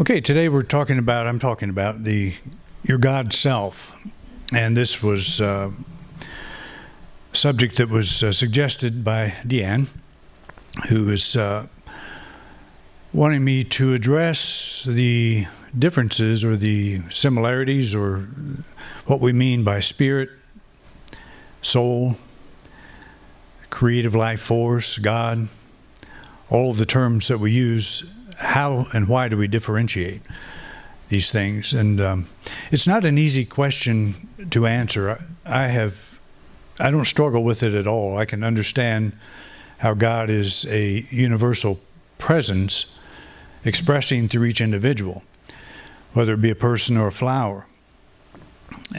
Okay, today I'm talking about your God self, and this was a subject that was suggested by Deanne, who is wanting me to address the differences or the similarities or what we mean by spirit, soul, creative life force, God, all of the terms that we use. How and why do we differentiate these things? And it's not an easy question to answer. I don't struggle with it at all. I can understand how God is a universal presence expressing through each individual, whether it be a person or a flower,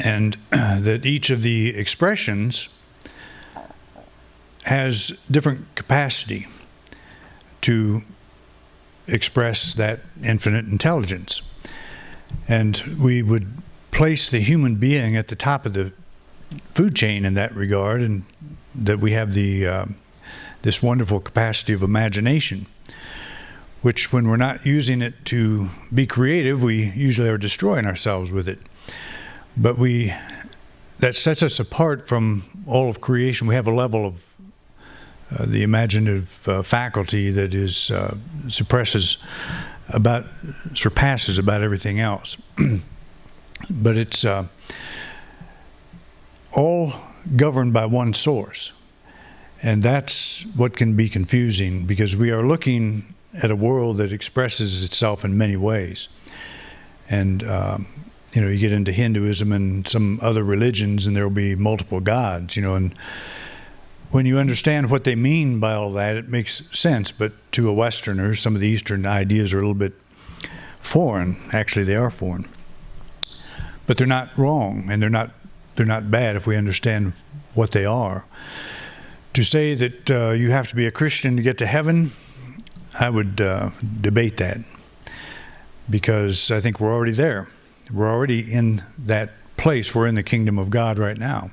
and that each of the expressions has different capacity to express that infinite intelligence. And we would place the human being at the top of the food chain in that regard, and that we have this wonderful capacity of imagination, which when we're not using it to be creative, we usually are destroying ourselves with it. But that sets us apart from all of creation. We have a level of the imaginative faculty that is surpasses about everything else. But it's all governed by one source, and that's what can be confusing, because we are looking at a world that expresses itself in many ways. And you get into Hinduism and some other religions, and there will be multiple gods, and when you understand what they mean by all that, it makes sense. But to a Westerner, some of the Eastern ideas are a little bit foreign. Actually, they are foreign. But they're not wrong, and they're not bad if we understand what they are. To say that you have to be a Christian to get to heaven, I would debate that, because I think we're already there. We're already in that place. We're in the kingdom of God right now.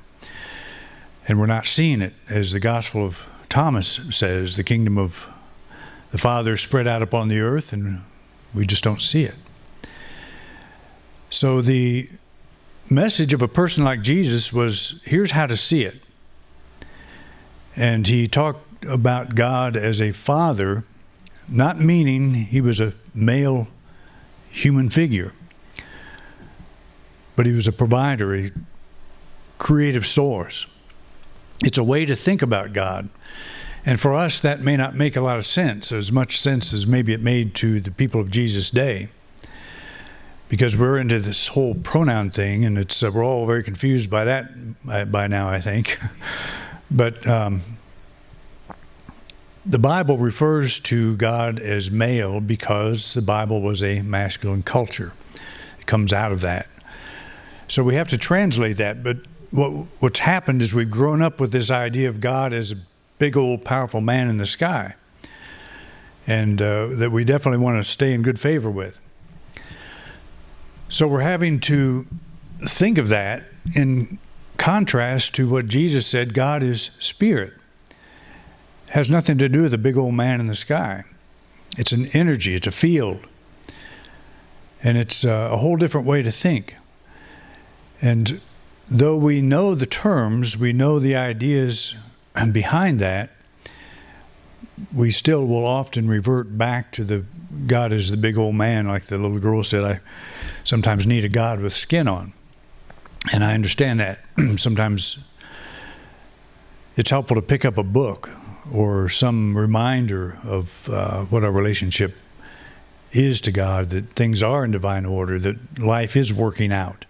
And we're not seeing it. As the Gospel of Thomas says, the kingdom of the Father is spread out upon the earth, and we just don't see it. So the message of a person like Jesus was, here's how to see it. And he talked about God as a father, not meaning he was a male human figure, but he was a provider, a creative source. It's a way to think about God. And for us, that may not make a lot of sense, as much sense as maybe it made to the people of Jesus' day, because we're into this whole pronoun thing, and we're all very confused by that by now, I think. But the Bible refers to God as male because the Bible was a masculine culture. It comes out of that. So we have to translate that, but what's happened is we've grown up with this idea of God as a big old powerful man in the sky, and that we definitely want to stay in good favor with. So we're having to think of that in contrast to what Jesus said, God is spirit. It has nothing to do with a big old man in the sky. It's an energy, it's a field, and it's a whole different way to think. And though we know the terms, we know the ideas behind that, we still will often revert back to the God as the big old man, like the little girl said, I sometimes need a God with skin on. And I understand that. Sometimes it's helpful to pick up a book or some reminder of what our relationship is to God, that things are in divine order, that life is working out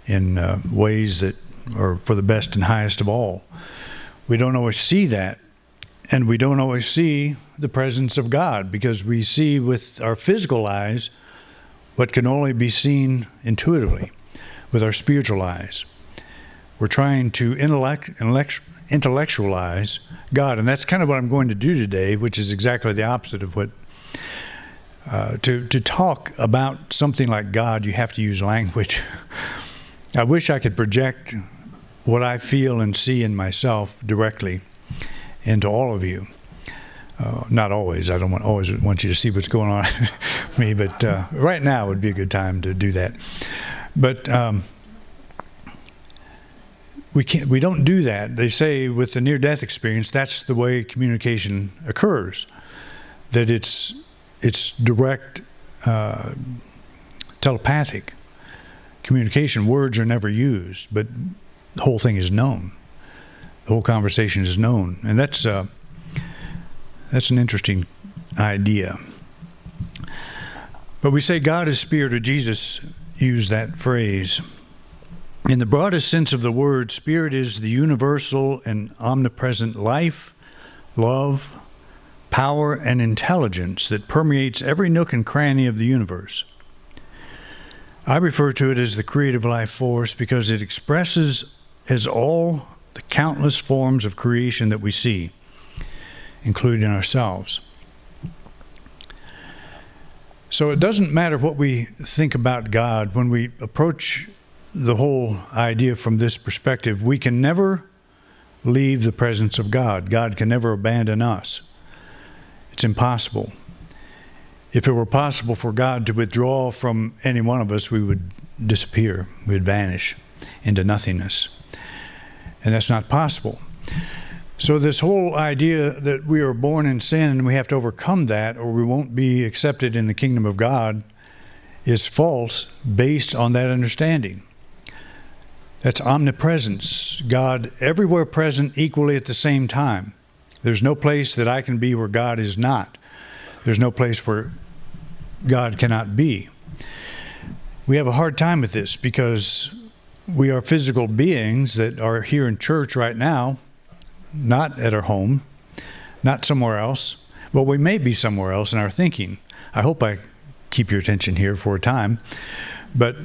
in ways that are for the best and highest of all. We don't always see that, and we don't always see the presence of God, because we see with our physical eyes what can only be seen intuitively with our spiritual eyes. We're trying to intellectualize God, and that's kind of what I'm going to do today, which is exactly the opposite of what to talk about something like God, you have to use language. I wish I could project what I feel and see in myself directly into all of you. Not always. I don't always want you to see what's going on with me, but right now would be a good time to do that. But we don't do that. They say with the near-death experience, that's the way communication occurs. That it's direct, telepathic communication. Words are never used, but the whole thing is known. The whole conversation is known, and that's an interesting idea. But we say God is spirit, or Jesus used that phrase. In the broadest sense of the word, spirit is the universal and omnipresent life, love, power, and intelligence that permeates every nook and cranny of the universe. I refer to it as the creative life force because it expresses as all the countless forms of creation that we see, including ourselves. So it doesn't matter what we think about God. When we approach the whole idea from this perspective, we can never leave the presence of God. God can never abandon us. It's impossible. If it were possible for God to withdraw from any one of us, we would disappear. We would vanish into nothingness. And that's not possible. So this whole idea that we are born in sin and we have to overcome that or we won't be accepted in the kingdom of God is false based on that understanding. That's omnipresence, God everywhere present equally at the same time. There's no place that I can be where God is not. There's no place where God cannot be. We have a hard time with this because we are physical beings that are here in church right now, not at our home, not somewhere else. Well, we may be somewhere else in our thinking. I hope I keep your attention here for a time. But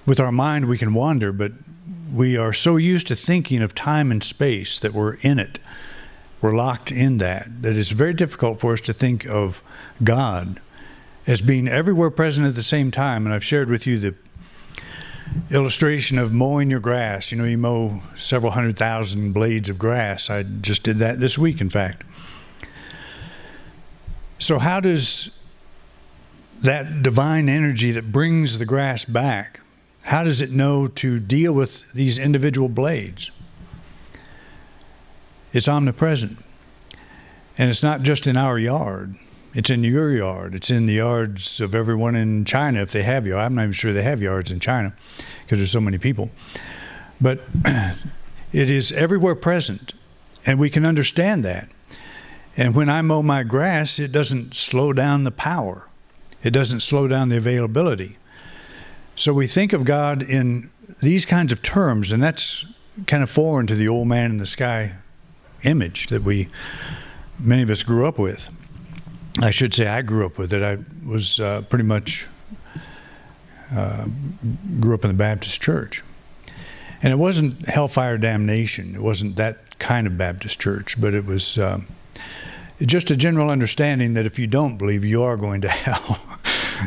with our mind, we can wander, but we are so used to thinking of time and space that we're in it. We're locked in that it's very difficult for us to think of God as being everywhere present at the same time. And I've shared with you the illustration of mowing your grass. You mow several 100,000 blades of grass. I just did that this week, in fact. So how does that divine energy that brings the grass back, how does it know to deal with these individual blades? It's omnipresent. And it's not just in our yard. It's in your yard. It's in the yards of everyone in China, if they have yards. I'm not even sure they have yards in China because there's so many people. But it is everywhere present, and we can understand that. And when I mow my grass, it doesn't slow down the power. It doesn't slow down the availability. So we think of God in these kinds of terms, and that's kind of foreign to the old man in the sky image that many of us grew up with. I should say I grew up with it. I was pretty much grew up in the Baptist church. And it wasn't hellfire damnation. It wasn't that kind of Baptist church, but it was just a general understanding that if you don't believe, you are going to hell.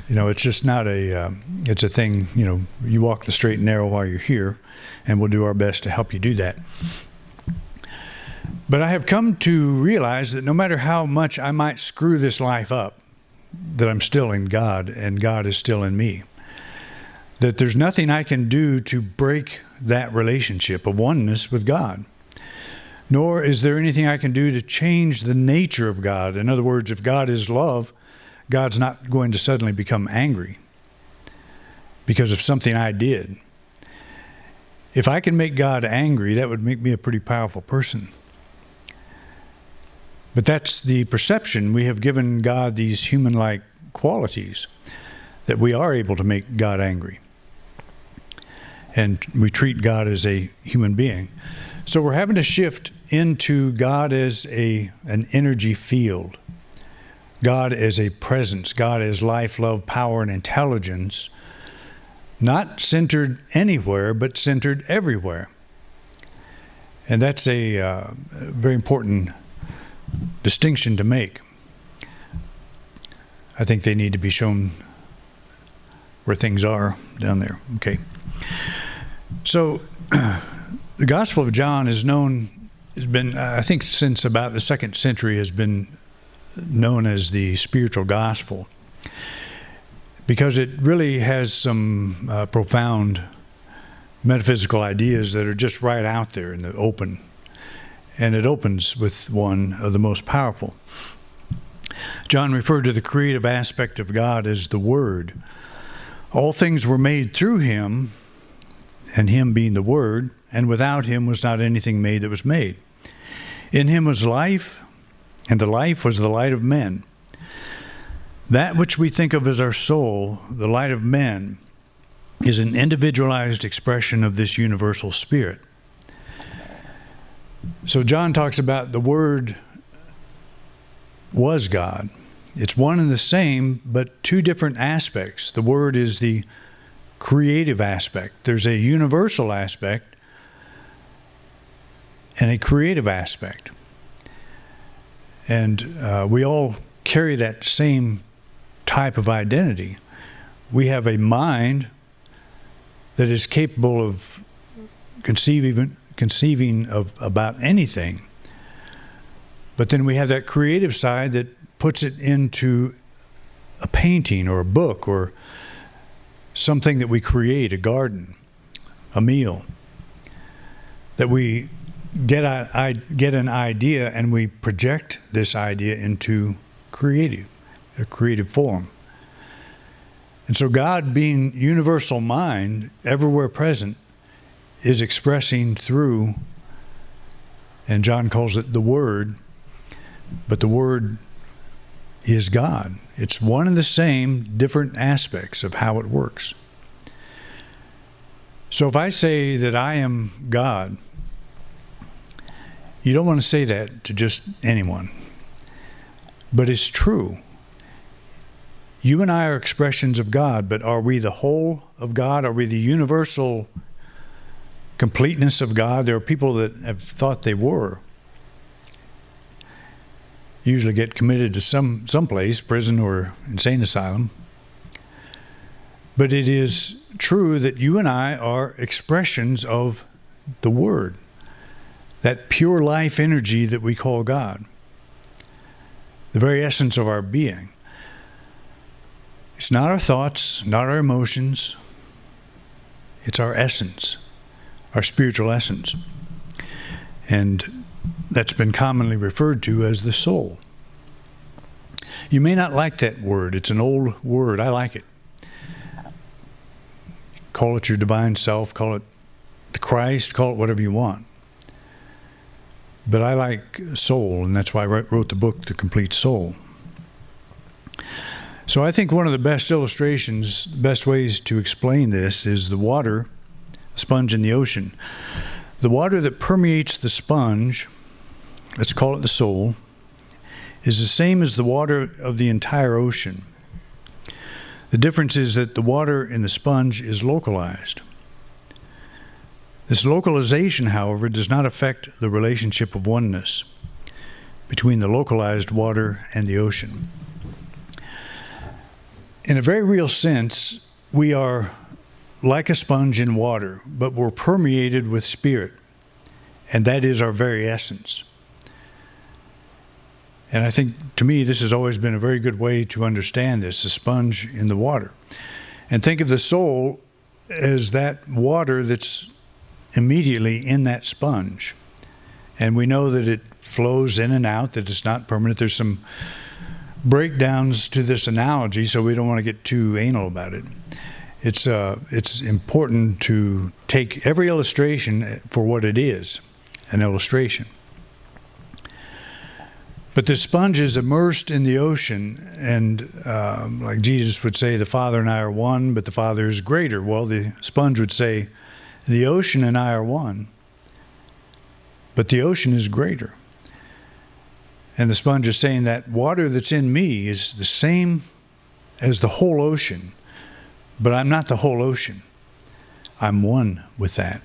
It's just not it's a thing, you walk the straight and narrow while you're here, and we'll do our best to help you do that. But I have come to realize that no matter how much I might screw this life up, that I'm still in God and God is still in me. That there's nothing I can do to break that relationship of oneness with God. Nor is there anything I can do to change the nature of God. In other words, if God is love, God's not going to suddenly become angry because of something I did. If I can make God angry, that would make me a pretty powerful person. But that's the perception. We have given God these human-like qualities that we are able to make God angry. And we treat God as a human being. So we're having to shift into God as an energy field. God as a presence. God as life, love, power, and intelligence. Not centered anywhere, but centered everywhere. And that's a very important distinction to make. I think they need to be shown where things are down there. Okay. So the Gospel of John is known has been, I think since about the 2nd century, has been known as the spiritual gospel, because it really has some profound metaphysical ideas that are just right out there in the open. And it opens with one of the most powerful. John referred to the creative aspect of God as the Word. All things were made through him, and him being the Word, and without him was not anything made that was made. In him was life, and the life was the light of men. That which we think of as our soul, the light of men, is an individualized expression of this universal spirit. So John talks about the Word was God. It's one and the same, but two different aspects. The Word is the creative aspect. There's a universal aspect and a creative aspect. And we all carry that same type of identity. We have a mind that is capable of conceiving of about anything. But then we have that creative side that puts it into a painting or a book or something that we create, a garden, a meal, that we get an idea and we project this idea into a creative form. And so God, being universal mind, everywhere present, is expressing through, and John calls it the Word, but the Word is God. It's one and the same, different aspects of how it works. So if I say that I am God, you don't want to say that to just anyone. But it's true. You and I are expressions of God, but are we the whole of God? Are we the universal completeness of God? There are people that have thought they were. Usually get committed to some place, prison or insane asylum. But it is true that you and I are expressions of the Word, that pure life energy that we call God, the very essence of our being. It's not our thoughts, not our emotions. It's our essence, our spiritual essence. And that's been commonly referred to as the soul. You may not like that word. It's an old word. I like it. Call it your divine self, call it the Christ, call it whatever you want. But I like soul, and that's why I wrote the book, The Complete Soul. So I think one of the best illustrations, best ways to explain this is the water, the sponge in the ocean. The water that permeates the sponge, let's call it the soul, is the same as the water of the entire ocean. The difference is that the water in the sponge is localized. This localization, however, does not affect the relationship of oneness between the localized water and the ocean. In a very real sense, we are like a sponge in water, but we're permeated with spirit, and that is our very essence. And I think, to me, this has always been a very good way to understand this, the sponge in the water. And think of the soul as that water that's immediately in that sponge. And we know that it flows in and out, that it's not permanent. There's some breakdowns to this analogy, so we don't want to get too anal about it. It's important to take every illustration for what it is, an illustration. But the sponge is immersed in the ocean, and like Jesus would say, the Father and I are one, but the Father is greater. Well, the sponge would say, the ocean and I are one, but the ocean is greater. And the sponge is saying that water that's in me is the same as the whole ocean, but I'm not the whole ocean. I'm one with that.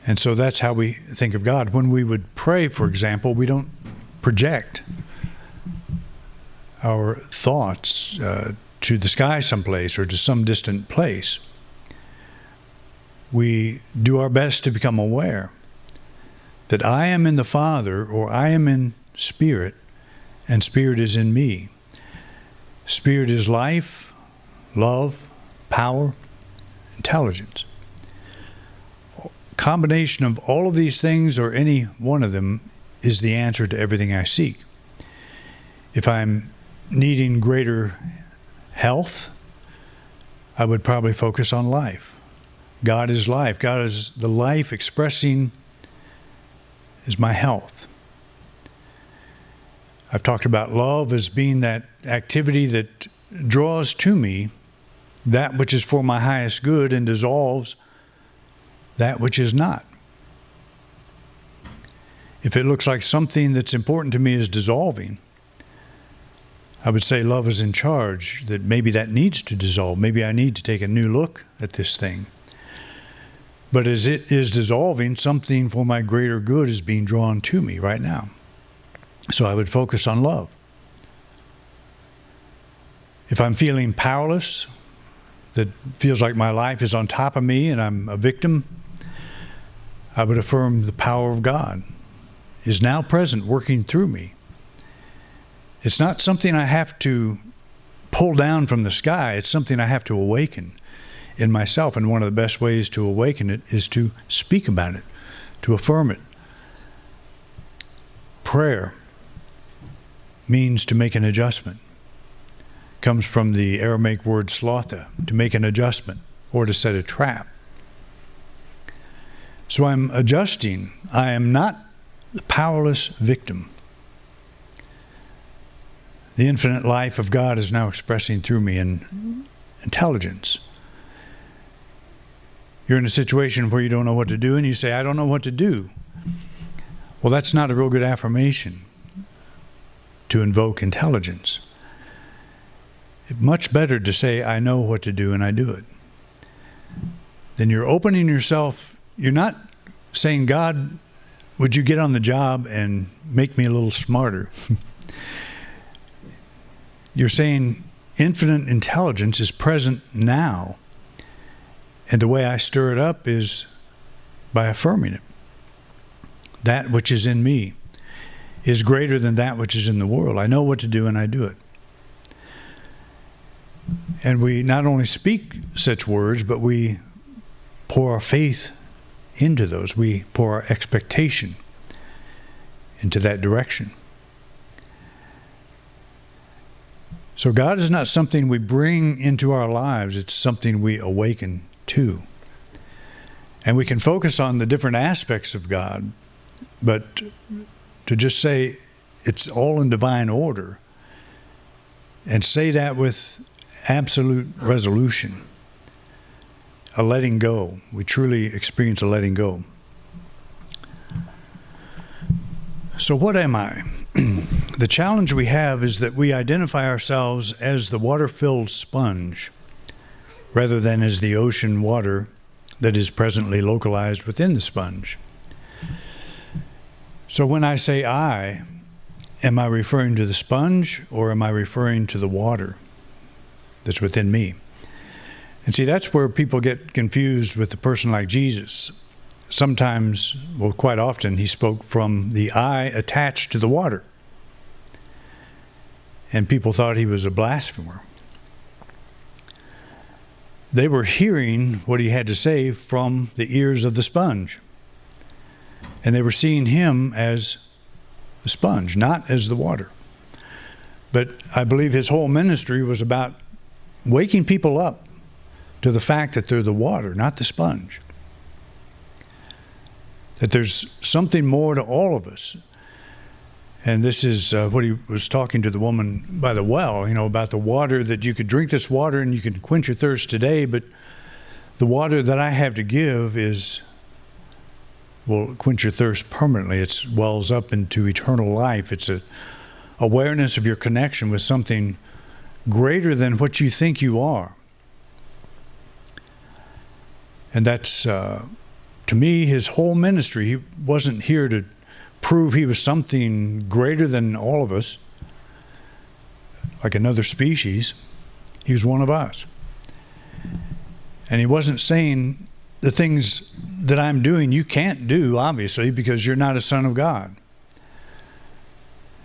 And so that's how we think of God. When we would pray, for example, we don't project our thoughts to the sky someplace or to some distant place. We do our best to become aware. that I am in the Father, or I am in Spirit, and Spirit is in me. Spirit is life, love, power, intelligence. Combination of all of these things, or any one of them, is the answer to everything I seek. If I'm needing greater health, I would probably focus on life. God is life. God is the life expressing is my health. I've talked about love as being that activity that draws to me that which is for my highest good and dissolves that which is not. If it looks like something that's important to me is dissolving, I would say love is in charge, that maybe that needs to dissolve. Maybe I need to take a new look at this thing. But as it is dissolving, something for my greater good is being drawn to me right now. So I would focus on love. If I'm feeling powerless, that feels like my life is on top of me and I'm a victim, I would affirm the power of God is now present, working through me. It's not something I have to pull down from the sky. It's something I have to awaken in myself. And one of the best ways to awaken it is to speak about it, to affirm it. Prayer means to make an adjustment. Comes from the Aramaic word slotha, to make an adjustment or to set a trap. So I'm adjusting. I am not the powerless victim. The infinite life of God is now expressing through me in intelligence. You're in a situation where you don't know what to do, and you say, I don't know what to do. Well, that's not a real good affirmation to invoke intelligence. It's much better to say, I know what to do, and I do it. Then you're opening yourself. You're not saying, God, would you get on the job and make me a little smarter? You're saying infinite intelligence is present now. And the way I stir it up is by affirming it. That which is in me is greater than that which is in the world. I know what to do and I do it. And we not only speak such words, but we pour our faith into those. We pour our expectation into that direction. So God is not something we bring into our lives. It's something we awaken to. And we can focus on the different aspects of God, but to just say it's all in divine order and say that with absolute resolution, a letting go. We truly experience a letting go. So what am I? The challenge we have is that we identify ourselves as the water-filled sponge rather than as the ocean water that is presently localized within the sponge. So when I say I, am I referring to the sponge or am I referring to the water that's within me? And see, that's where people get confused with a person like Jesus. Sometimes, well, quite often, he spoke from the I attached to the water. And people thought he was a blasphemer. They were hearing what he had to say from the ears of the sponge. And they were seeing him as the sponge, not as the water. But I believe his whole ministry was about waking people up to the fact that they're the water, not the sponge. That there's something more to all of us. And this is what he was talking to the woman by the well, about the water, that you could drink this water and you can quench your thirst today, but the water that I have to give will quench your thirst permanently. It wells up into eternal life. It's a awareness of your connection with something greater than what you think you are. And that's, to me, his whole ministry. He wasn't here to prove he was something greater than all of us, like another species. He was one of us. And he wasn't saying the things that I'm doing you can't do, obviously, because you're not a son of God.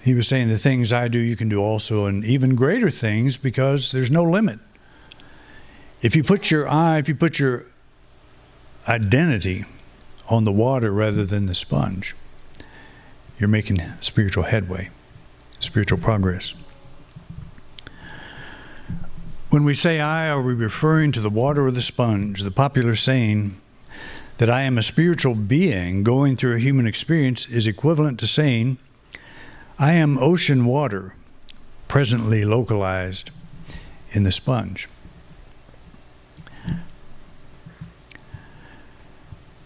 He was saying the things I do you can do also, and even greater things, because there's no limit. If you put your identity on the water rather than the sponge, you're making spiritual headway, spiritual progress. When we say I, are we referring to the water or the sponge? The popular saying that I am a spiritual being going through a human experience is equivalent to saying I am ocean water, presently localized in the sponge.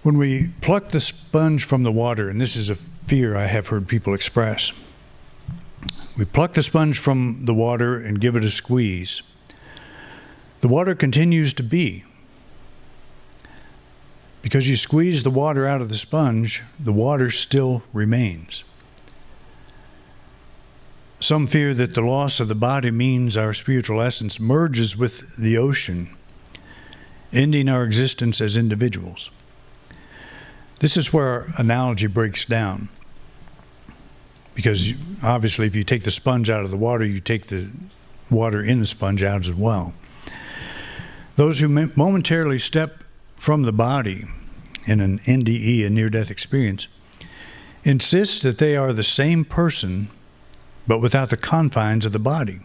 When we pluck the sponge from the water, and this is a fear I have heard people express, we pluck the sponge from the water and give it a squeeze. The water continues to be. Because you squeeze the water out of the sponge, the water still remains. Some fear that the loss of the body means our spiritual essence merges with the ocean, ending our existence as individuals. This is where our analogy breaks down. Because obviously if you take the sponge out of the water, you take the water in the sponge out as well. Those who momentarily step from the body in an NDE, a near-death experience, insist that they are the same person, but without the confines of the body.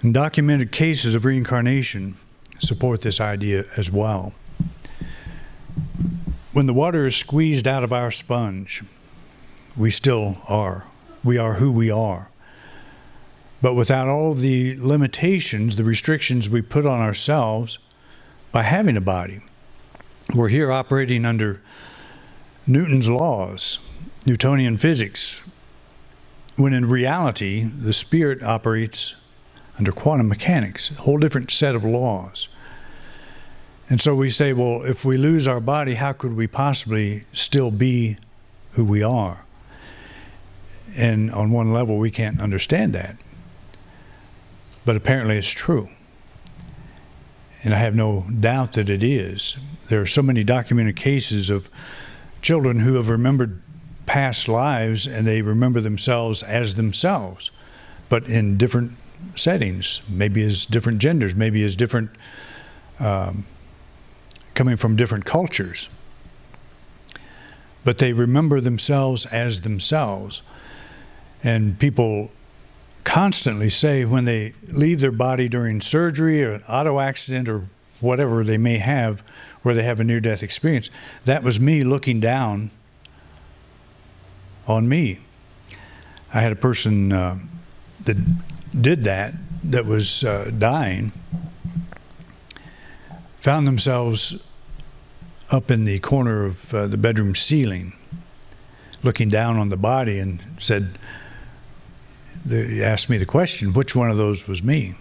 And documented cases of reincarnation support this idea as well. When the water is squeezed out of our sponge, we still are. We are who we are. But without all of the limitations, the restrictions we put on ourselves by having a body. We're here operating under Newton's laws, Newtonian physics, when in reality, the spirit operates under quantum mechanics, a whole different set of laws. And so we say, well, if we lose our body, how could we possibly still be who we are? And on one level, we can't understand that. But apparently it's true. And I have no doubt that it is. There are so many documented cases of children who have remembered past lives, and they remember themselves as themselves, but in different settings, maybe as different genders, maybe as different, coming from different cultures. But they remember themselves as themselves. And people constantly say when they leave their body during surgery or an auto accident or whatever they may have, where they have a near-death experience, that was me looking down on me. I had a person that did that was dying, found themselves up in the corner of the bedroom ceiling, looking down on the body, and said, they asked me the question, which one of those was me?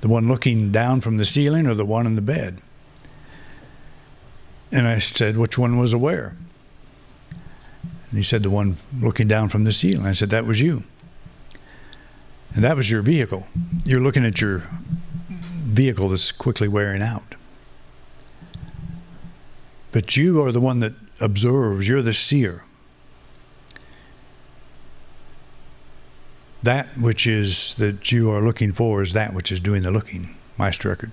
The one looking down from the ceiling or the one in the bed? And I said, which one was aware? And he said, the one looking down from the ceiling. I said, that was you. And that was your vehicle. You're looking at your vehicle that's quickly wearing out. But you are the one that observes. You're the seer. That which is that you are looking for is that which is doing the looking. Meister record.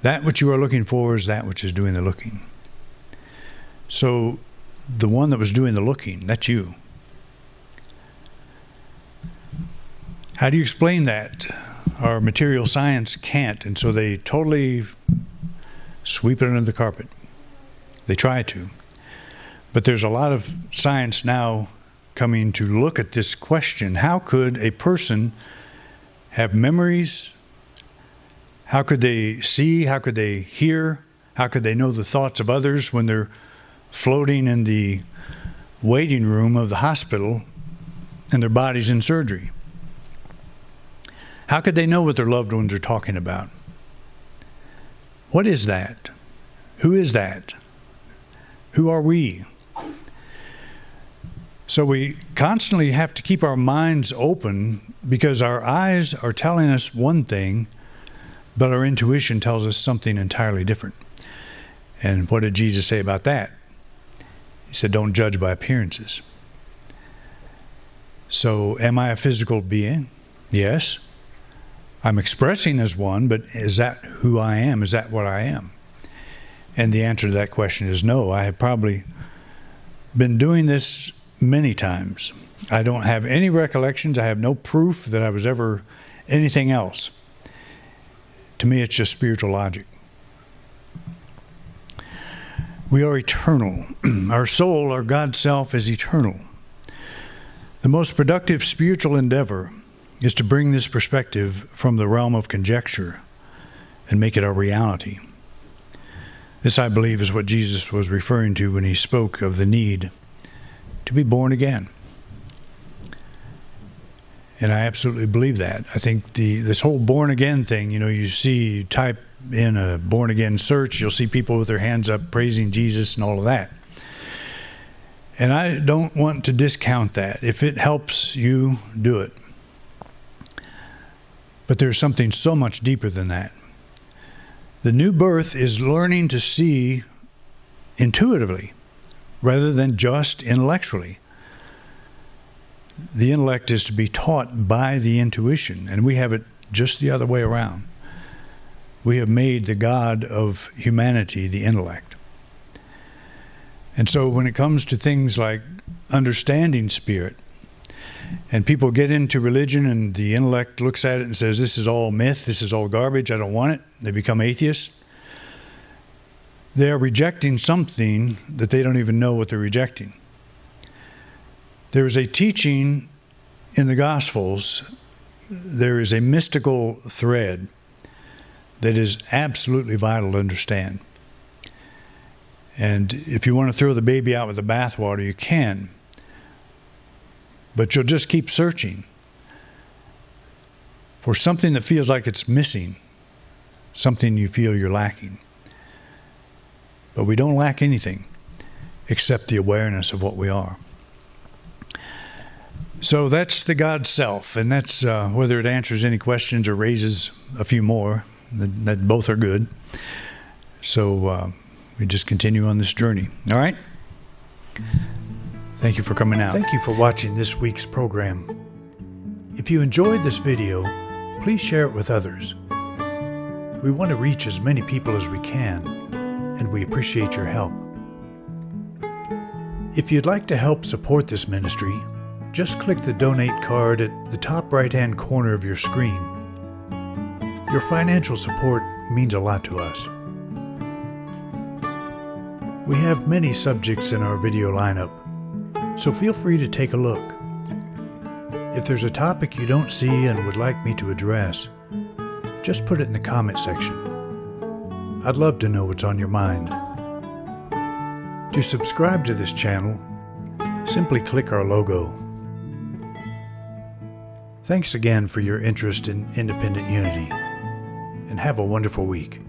That which you are looking for is that which is doing the looking. So the one that was doing the looking, that's you. How do you explain that? Our material science can't, and so they totally sweep it under the carpet. They try to. But there's a lot of science now coming to look at this question. How could a person have memories? How could they see? How could they hear? How could they know the thoughts of others when they're floating in the waiting room of the hospital and their body's in surgery? How could they know what their loved ones are talking about? What is that? Who is that? Who are we? So we constantly have to keep our minds open, because our eyes are telling us one thing, but our intuition tells us something entirely different. And what did Jesus say about that? He said, don't judge by appearances. So am I a physical being? Yes. I'm expressing as one, but is that who I am? Is that what I am? And the answer to that question is no. I have probably been doing this many times. I don't have any recollections. I have no proof that I was ever anything else. To me, it's just spiritual logic. We are eternal. Our soul, our God self, is eternal. The most productive spiritual endeavor is to bring this perspective from the realm of conjecture and make it a reality. This, I believe, is what Jesus was referring to when he spoke of the need to be born again. And I absolutely believe that. I think this whole born again thing, you type in a born again search, you'll see people with their hands up praising Jesus and all of that. And I don't want to discount that. If it helps you, do it. But there's something so much deeper than that. The new birth is learning to see intuitively rather than just intellectually. The intellect is to be taught by the intuition, and we have it just the other way around. We have made the God of humanity the intellect. And so when it comes to things like understanding spirit, and people get into religion and the intellect looks at it and says, this is all myth, this is all garbage, I don't want it. They become atheists. They're rejecting something that they don't even know what they're rejecting. There is a teaching in the Gospels, there is a mystical thread that is absolutely vital to understand. And if you want to throw the baby out with the bathwater, you can. But you'll just keep searching for something that feels like it's missing, something you feel you're lacking. But we don't lack anything except the awareness of what we are. So that's the God self, and that's whether it answers any questions or raises a few more, that both are good. So we just continue on this journey. All right? Thank you for coming out. Thank you for watching this week's program. If you enjoyed this video, please share it with others. We want to reach as many people as we can, and we appreciate your help. If you'd like to help support this ministry, just click the donate card at the top right-hand corner of your screen. Your financial support means a lot to us. We have many subjects in our video lineup, so feel free to take a look. If there's a topic you don't see and would like me to address, just put it in the comment section. I'd love to know what's on your mind. To subscribe to this channel, simply click our logo. Thanks again for your interest in independent unity, and have a wonderful week.